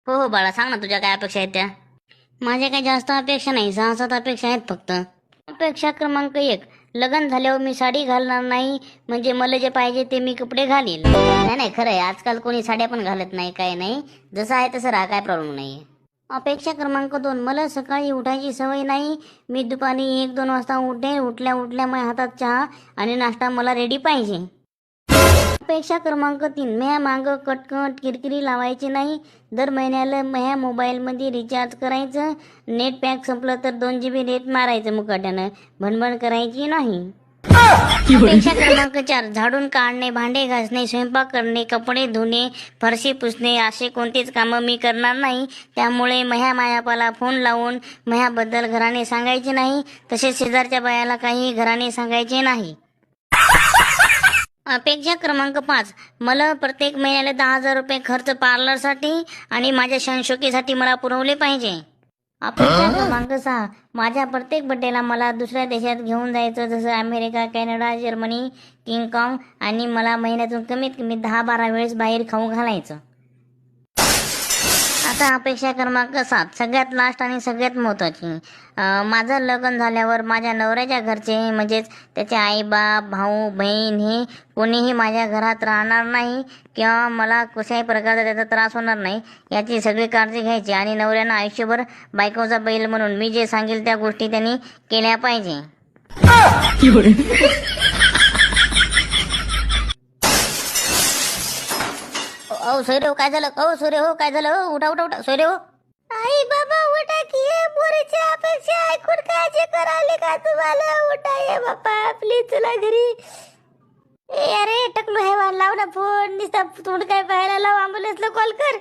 हो हो बाळा, सांग ना तुझ्या काय अपेक्षा आहेत त्या. माझ्या काही जास्त अपेक्षा नाही, 6-7 अपेक्षा आहेत फक्त. अपेक्षा क्रमांक 1, लग्न झाल्यावर मी साडी घालणार नाही, म्हणजे मला जे पाहिजे ते मी कपडे घालील. नाही नाही, खरं आहे, आजकाल कोणी साड्या पण घालत नाही, काय नाही, जसं आहे तसं राहा, काय प्रॉब्लेम नाही. अपेक्षा क्रमांक 2, मला सकाळी उठायची सवय नाही, मी दुपारी 1-2 वाजता उठे, उठल्या उठल्या माझ्या हातात चहा आणि नाश्ता मला रेडी पाहिजे. अपेक्षा क्रमांक 3, म्या मागं कटकट किरकिरी लावायची नाही, दर महिन्याला माझ्या मोबाईलमध्ये रिचार्ज करायचं, नेट पॅक संपलं तर 2 GB नेट मारायचं मुकाट्यानं, भणभण करायची नाही. अपेक्षा क्रमांक 4, झाडून काढणे, भांडे घासणे, स्वयंपाक करणे, कपडे धुणे, फरशी पुसणे असे कोणतेच कामं मी करणार नाही, त्यामुळे माझ्या मायापाला फोन लावून माझ्याबद्दल घराने सांगायचे नाही, तसेच शेजारच्या बायाला काही घराने सांगायचे नाही. अपेक्षा क्रमांक 5, मला प्रत्येक महिन्याला 10,000 रुपये खर्च पार्लरसाठी आणि माझ्या संशोकीसाठी मला पुरवले पाहिजे. अपेक्षा क्रमांक 6, माझ्या प्रत्येक बड्डेला मला दुसऱ्या देशात घेऊन जायचं, जसं अमेरिका, कॅनडा, जर्मनी, किंगकॉंग, आणि मला महिन्यातून कमीत कमी 10-12 वेळेस बाहेर खाऊ घालायचं. आता अपेक्षा क्रमांक 7, सगळ्यात लास्ट आणि सगळ्यात महत्त्वाची, माझं लग्न झाल्यावर माझ्या नवऱ्याच्या घरचे म्हणजेच त्याचे आई बाप, भाऊ बहीण हे कोणीही माझ्या घरात राहणार नाही किंवा मला कशाही प्रकारचा त्याचा त्रास होणार नाही याची सगळी काळजी घ्यायची, आणि नवऱ्यानं आयुष्यभर बायकोचा बैल म्हणून मी जे सांगेल त्या गोष्टी त्यांनी केल्या पाहिजे. ओ सोयरे हो, काय झालं? ओ सोयरे हो, काय झालं? उठा उठा उठा सोयरे हो. आई बाबा उठा की, पोरीची अपेक्षा ऐकून काळजी करायला का तुम्हाला? उठा ये बाबा, प्लीज चला घरी. ए अरे टकलो, हे लाव ना फोन, नुसता तोंड काय पाहायला, लाव, ॲम्ब्युलन्सला कॉल कर.